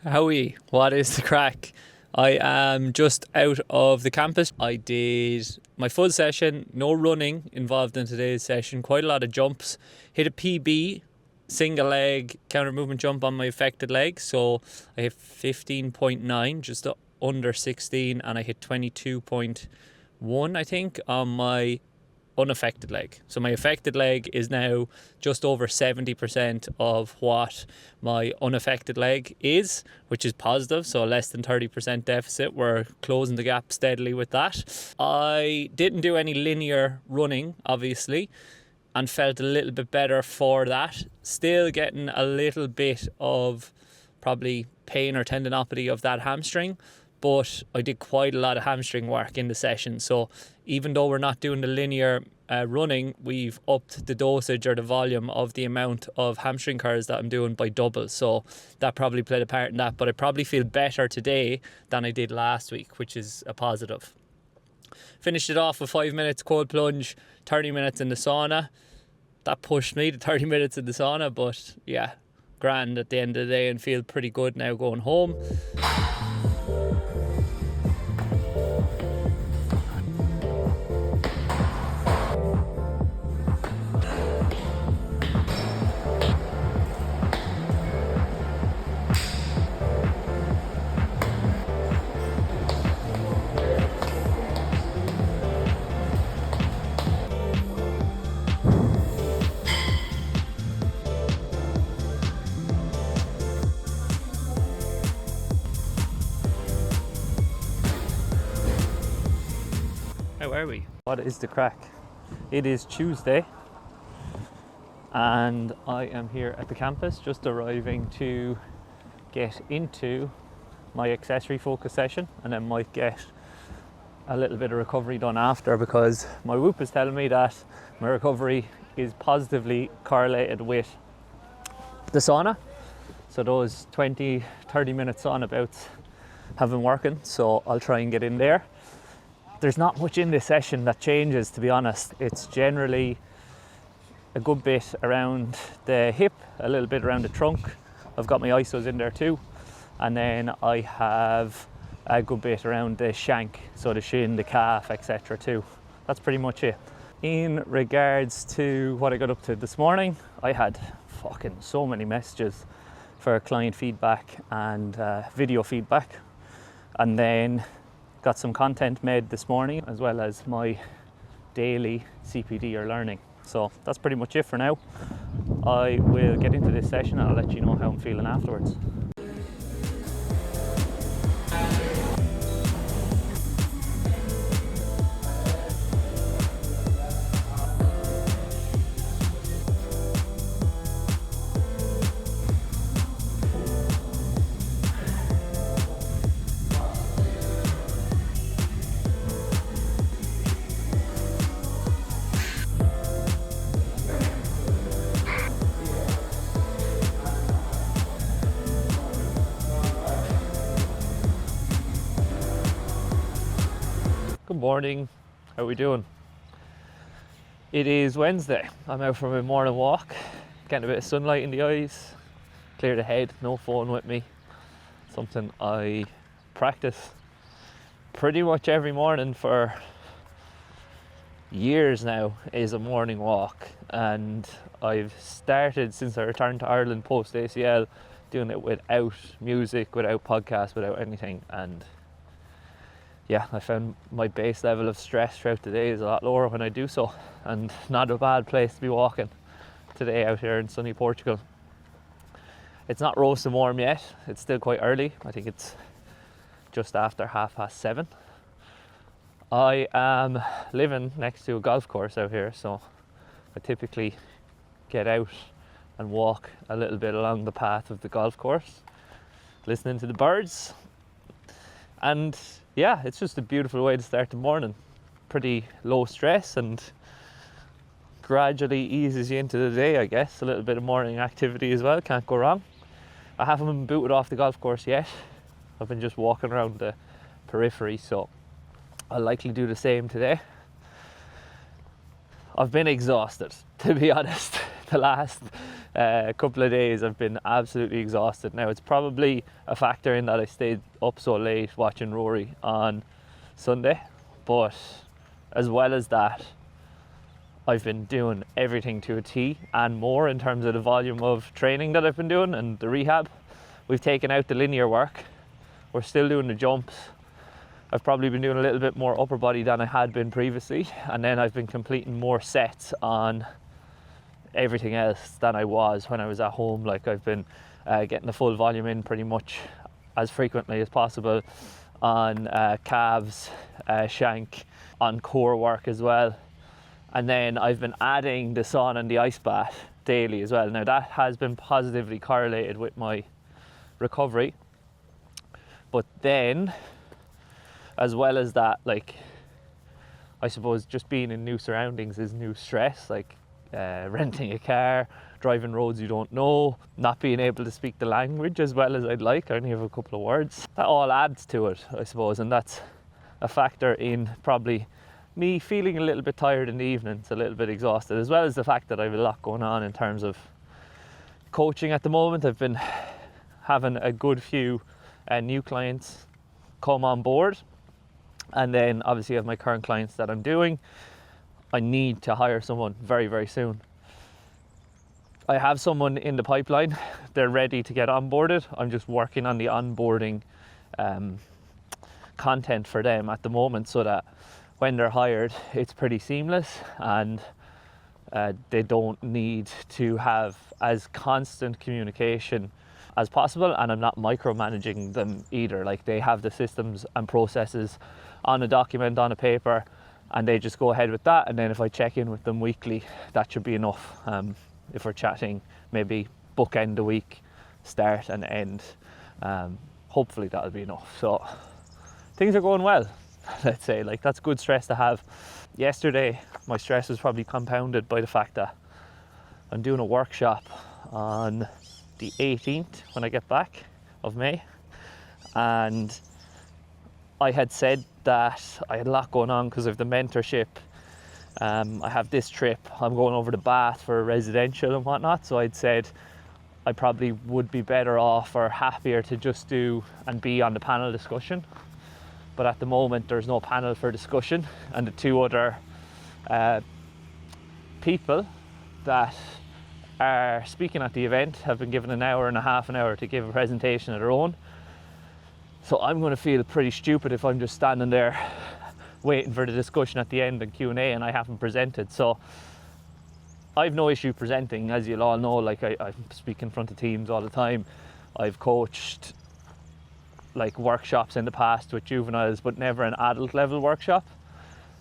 Howie, what is the crack? I am just out of the campus. I did my full session, no running involved in today's session, quite a lot of jumps. Hit a PB, single leg counter movement jump on my affected leg. So I hit 15.9, just under 16, and I hit 22.1, I think, on my unaffected leg. So my affected leg is now just over 70% of what my unaffected leg is, which is positive, so less than 30% deficit. We're closing the gap steadily with that. I didn't do any linear running, obviously, and felt a little bit better for that. Still getting a little bit of probably pain or tendinopathy of that hamstring, but I did quite a lot of hamstring work in the session. So even though we're not doing the linear running, we've upped the dosage or the volume of the amount of hamstring curls that I'm doing by double. So that probably played a part in that, but I probably feel better today than I did last week, which is a positive. Finished it off with 5 minutes cold plunge, 30 minutes in the sauna. That pushed me to 30 minutes in the sauna, but yeah, grand at the end of the day and feel pretty good now going home. How are we? What is the crack? It is Tuesday and I am here at the campus, just arriving to get into my accessory focus session, and then might get a little bit of recovery done after, because my whoop is telling me that my recovery is positively correlated with the sauna. So those 20-30 minute sauna bouts have been working, so I'll try and get in there. There's not much in this session that changes, to be honest. It's generally a good bit around the hip, a little bit around the trunk. I've got my isos in there too. And then I have a good bit around the shank, so the shin, the calf, etc. too. That's pretty much it. In regards to what I got up to this morning, I had fucking so many messages for client feedback and video feedback. And then got some content made this morning, as well as my daily CPD or learning. So that's pretty much it for now. I will get into this session and I'll let you know how I'm feeling afterwards. Good morning, how are we doing? It is Wednesday. I'm out for my morning walk, getting a bit of sunlight in the eyes, clear the head, no phone with me. Something I practice pretty much every morning for years now is a morning walk, and I've started since I returned to Ireland post ACL doing it without music, without podcasts, without anything, and yeah, I found my base level of stress throughout the day is a lot lower when I do so, and not a bad place to be walking today out here in sunny Portugal. It's not roasting warm yet, it's still quite early. I think it's just after 7:30. I am living next to a golf course out here, so I typically get out and walk a little bit along the path of the golf course, listening to the birds. And yeah, it's just a beautiful way to start the morning. Pretty low stress and gradually eases you into the day, I guess. A little bit of morning activity as well, can't go wrong. I haven't been booted off the golf course yet. I've been just walking around the periphery, so I'll likely do the same today. I've been exhausted, to be honest. The last couple of days I've been absolutely exhausted. Now it's probably a factor in that I stayed up so late watching Rory on Sunday, but as well as that, I've been doing everything to a T and more in terms of the volume of training that I've been doing and the rehab. We've taken out the linear work. We're still doing the jumps. I've probably been doing a little bit more upper body than I had been previously, and then I've been completing more sets on everything else than I was when I was at home. Like I've been getting the full volume in pretty much as frequently as possible on calves, shank, on core work as well. And then I've been adding the sauna and the ice bath daily as well. Now that has been positively correlated with my recovery. But then, as well as that, like, I suppose just being in new surroundings is new stress, like renting a car, driving roads you don't know, not being able to speak the language as well as I'd like. I only have a couple of words. That all adds to it, I suppose, and that's a factor in probably me feeling a little bit tired in the evenings, a little bit exhausted, as well as the fact that I have a lot going on in terms of coaching at the moment. I've been having a good few new clients come on board, and then obviously I have my current clients that I'm doing. I need to hire someone very, very soon. I have someone in the pipeline. They're ready to get onboarded. I'm just working on the onboarding content for them at the moment so that when they're hired, it's pretty seamless and they don't need to have as constant communication as possible, and I'm not micromanaging them either. Like, they have the systems and processes on a document, on a paper, and they just go ahead with that, and then if I check in with them weekly, that should be enough. If we're chatting maybe bookend the week, start and end, hopefully that'll be enough. So things are going well. Let's say, like, that's good stress to have. Yesterday my stress was probably compounded by the fact that I'm doing a workshop on the 18th when I get back of May, and I had said that I had a lot going on because of the mentorship. I have this trip, I'm going over to Bath for a residential and whatnot, so I'd said I probably would be better off or happier to just do and be on the panel discussion. But at the moment there's no panel for discussion, and the two other people that are speaking at the event have been given an hour and a half an hour to give a presentation of their own. So I'm going to feel pretty stupid if I'm just standing there waiting for the discussion at the end and Q&A and I haven't presented. So I've no issue presenting, as you'll all know. Like, I speak in front of teams all the time. I've coached like workshops in the past with juveniles, but never an adult level workshop.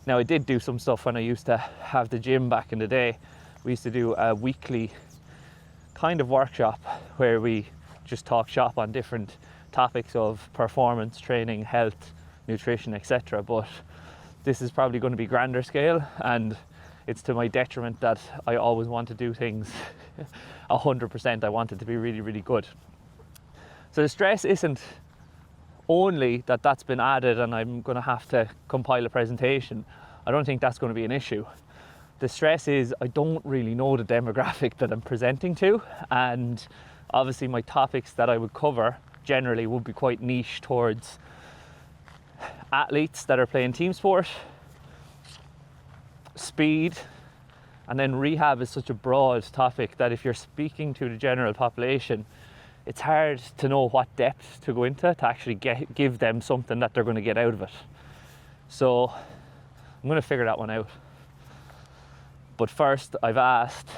Now, I did do some stuff when I used to have the gym back in the day. We used to do a weekly kind of workshop where we just talk shop on different topics of performance training, health, nutrition, etc. But this is probably going to be grander scale, and it's to my detriment that I always want to do things 100%. I want it to be really, really good. So the stress isn't only that that's been added and I'm going to have to compile a presentation. I don't think that's going to be an issue. The stress is I don't really know the demographic that I'm presenting to, and obviously my topics that I would cover generally would be quite niche towards athletes that are playing team sport, speed, and then rehab is such a broad topic that if you're speaking to the general population, it's hard to know what depth to go into to actually give them something that they're going to get out of it. So I'm going to figure that one out. But first, I've asked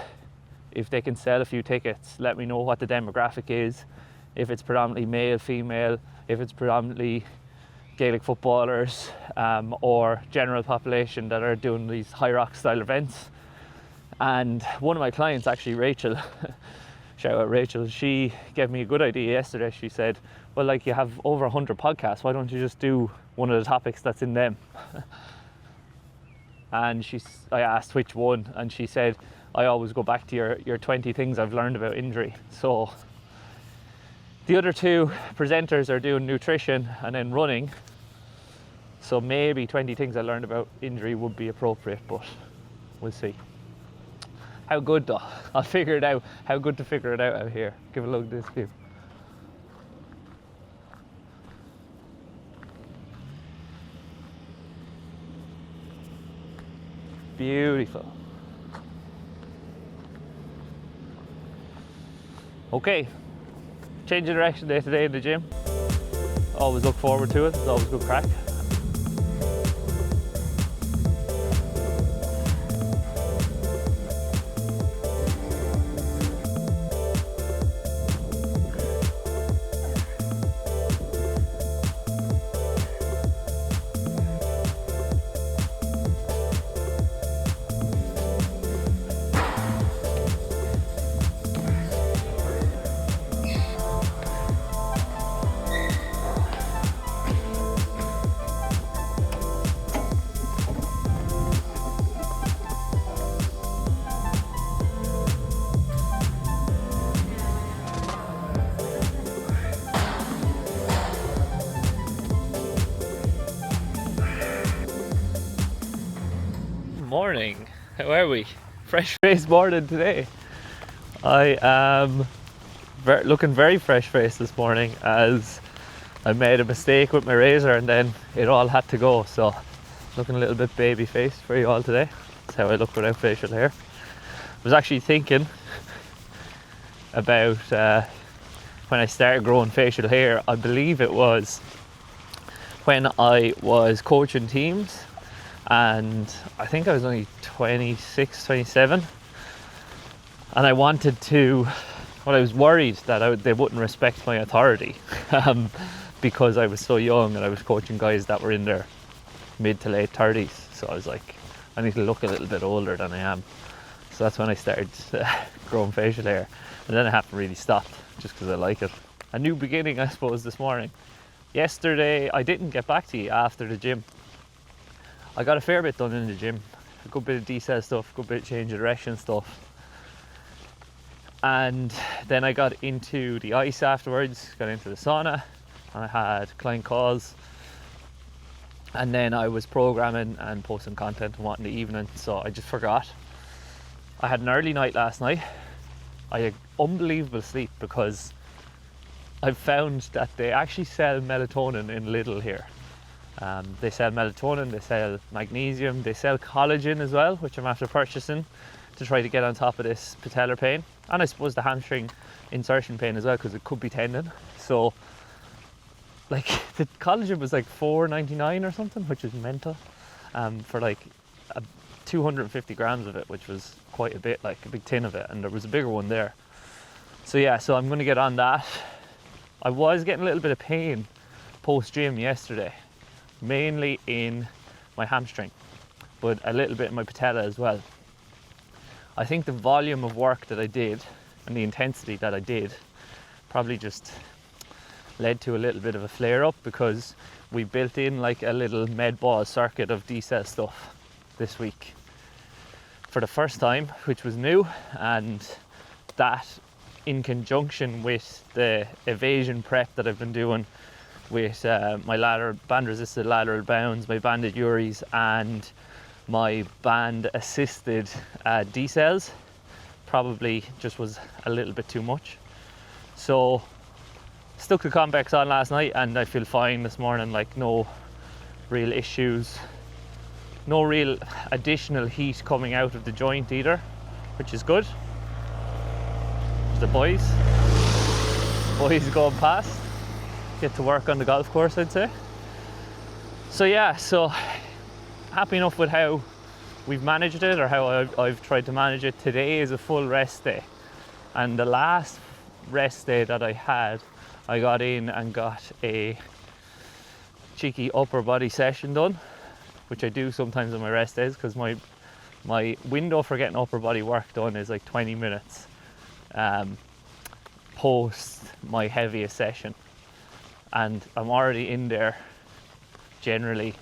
if they can sell a few tickets. Let me know what the demographic is. If it's predominantly male, female, if it's predominantly Gaelic footballers, or general population that are doing these high rock style events. And one of my clients, actually Rachel, shout out Rachel, she gave me a good idea yesterday. She said, well, like, you have over 100 podcasts, why don't you just do one of the topics that's in them? And I asked which one, and she said, I always go back to your 20 things I've learned about injury. So the other two presenters are doing nutrition and then running, so maybe 20 things I learned about injury would be appropriate, but we'll see. How good though? I'll figure it out. How good to figure it out here. Give a look at this view. Beautiful. Okay, change of direction day today in the gym. Always look forward to it, it's always good crack. Morning, how are we? Fresh faced morning today. I am looking very fresh faced this morning as I made a mistake with my razor and then it all had to go, so looking a little bit baby faced for you all today. That's how I look without facial hair. I was actually thinking about when I started growing facial hair. I believe it was when I was coaching teams, and I think I was only 26, 27, and I wanted to, well, I was worried that they wouldn't respect my authority because I was so young and I was coaching guys that were in their mid to late 30s, so I was like, I need to look a little bit older than I am. So that's when I started growing facial hair, and then I haven't really stopped just because I like it. A new beginning, I suppose, this morning. Yesterday I didn't get back to you after the gym. I got a fair bit done in the gym, a good bit of decel stuff, a good bit of change of direction stuff. And then I got into the ice afterwards, got into the sauna, and I had client calls. And then I was programming and posting content and whatnot in the evening, so I just forgot. I had an early night last night. I had unbelievable sleep because I've found that they actually sell melatonin in Lidl here. They sell melatonin, they sell magnesium, they sell collagen as well, which I'm after purchasing to try to get on top of this patellar pain, and I suppose the hamstring insertion pain as well, because it could be tendon. So like the collagen was like $4.99 or something, which is mental, for like 250 grams of it, which was quite a bit, like a big tin of it, and there was a bigger one there. So yeah, so I'm going to get on that. I was getting a little bit of pain post gym yesterday, mainly in my hamstring, but a little bit in my patella as well. I think the volume of work that I did and the intensity that I did probably just led to a little bit of a flare up, because we built in like a little med ball circuit of decel stuff this week for the first time, which was new, and that in conjunction with the evasion prep that I've been doing with my band resisted lateral bounds, my banded uris, and my band assisted decels, probably just was a little bit too much. So stuck the convex on last night and I feel fine this morning, like no real issues, no real additional heat coming out of the joint either, which is good. The boys going past, get to work on the golf course, I'd say. So yeah, so happy enough with how we've managed it, or how I've tried to manage it. Today is a full rest day, and the last rest day that I had, I got in and got a cheeky upper body session done, which I do sometimes on my rest days, because my window for getting upper body work done is like 20 minutes post my heaviest session, and I'm already in there generally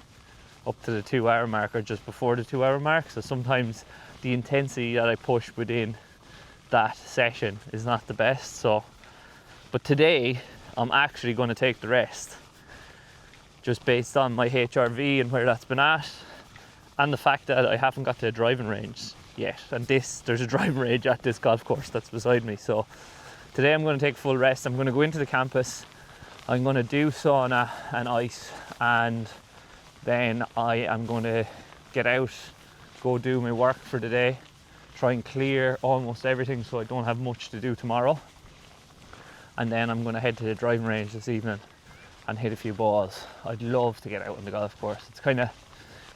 up to the 2 hour mark or just before the 2 hour mark. So sometimes the intensity that I push within that session is not the best. So, but today I'm actually going to take the rest, just based on my HRV and where that's been at, and the fact that I haven't got to a driving range. yet. And there's a driving range at this golf course that's beside me. So today I'm going to take full rest. I'm going to go into the campus. I'm going to do sauna and ice, and then I am going to get out, go do my work for the day, try and clear almost everything so I don't have much to do tomorrow. And then I'm going to head to the driving range this evening and hit a few balls. I'd love to get out on the golf course. It's kind of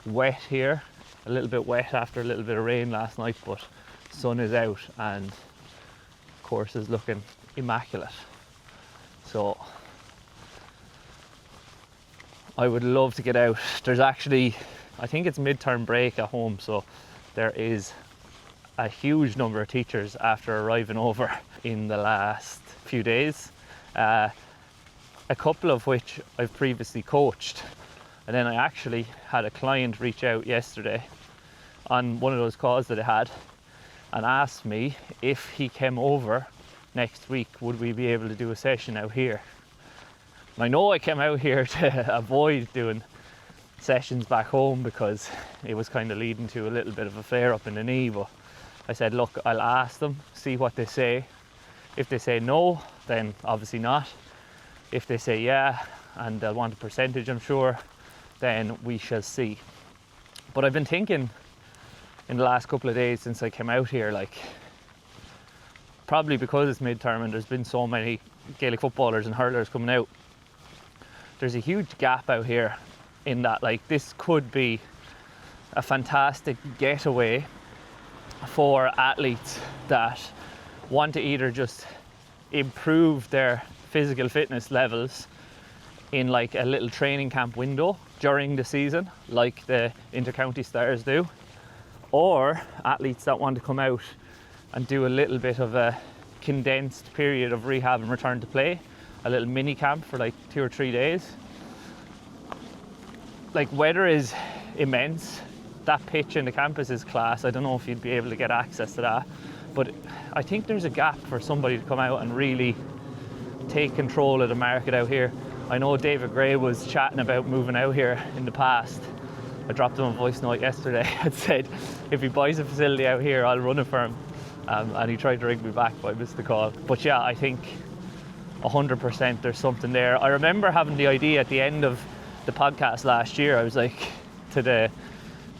wet here, a little bit wet after a little bit of rain last night, but sun is out and course is looking immaculate. So I would love to get out. There's actually, I think it's midterm break at home, so there is a huge number of teachers after arriving over in the last few days, a couple of which I've previously coached. And then I actually had a client reach out yesterday on one of those calls that I had and asked me if he came over next week, would we be able to do a session out here? I know I came out here to avoid doing sessions back home because it was kind of leading to a little bit of a flare up in the knee, but I said, look, I'll ask them, see what they say. If they say no, then obviously not. If they say yeah, and they'll want a percentage, I'm sure, then we shall see. But I've been thinking in the last couple of days since I came out here, like, probably because it's midterm and there's been so many Gaelic footballers and hurlers coming out, there's a huge gap out here in that, like, this could be a fantastic getaway for athletes that want to either just improve their physical fitness levels in like a little training camp window during the season, like the Intercounty Stars do, or athletes that want to come out and do a little bit of a condensed period of rehab and return to play, a little mini camp for like 2 or 3 days. Like, weather is immense. That pitch in the campus is class. I don't know if you'd be able to get access to that, but I think there's a gap for somebody to come out and really take control of the market out here. I know David Gray was chatting about moving out here in the past. I dropped him a voice note yesterday and said if he buys a facility out here, I'll run it for him. And he tried to ring me back, but I missed the call. But yeah, I think 100% there's something there. I remember having the idea at the end of the podcast last year. I was like, to the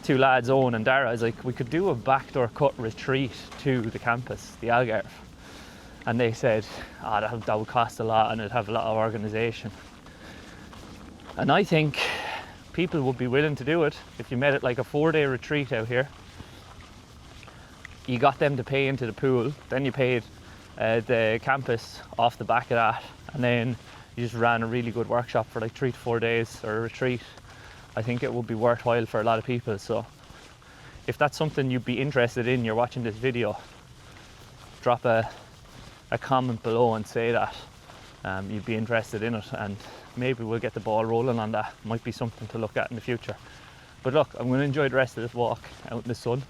two lads, Owen and Dara, I was like, we could do a backdoor cut retreat to the campus, the Algarve. And they said, that would cost a lot and it'd have a lot of organisation. And I think people would be willing to do it if you made it like a 4-day retreat out here. You got them to pay into the pool, then you paid the campus off the back of that, and then you just ran a really good workshop for like 3 to 4 days or a retreat. I think it would be worthwhile for a lot of people. So if that's something you'd be interested in, you're watching this video, drop a comment below and say that you'd be interested in it, and maybe we'll get the ball rolling on that. Might be something to look at in the future. But look, I'm going to enjoy the rest of this walk out in the sun,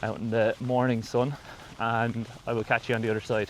out in the morning sun, and I will catch you on the other side.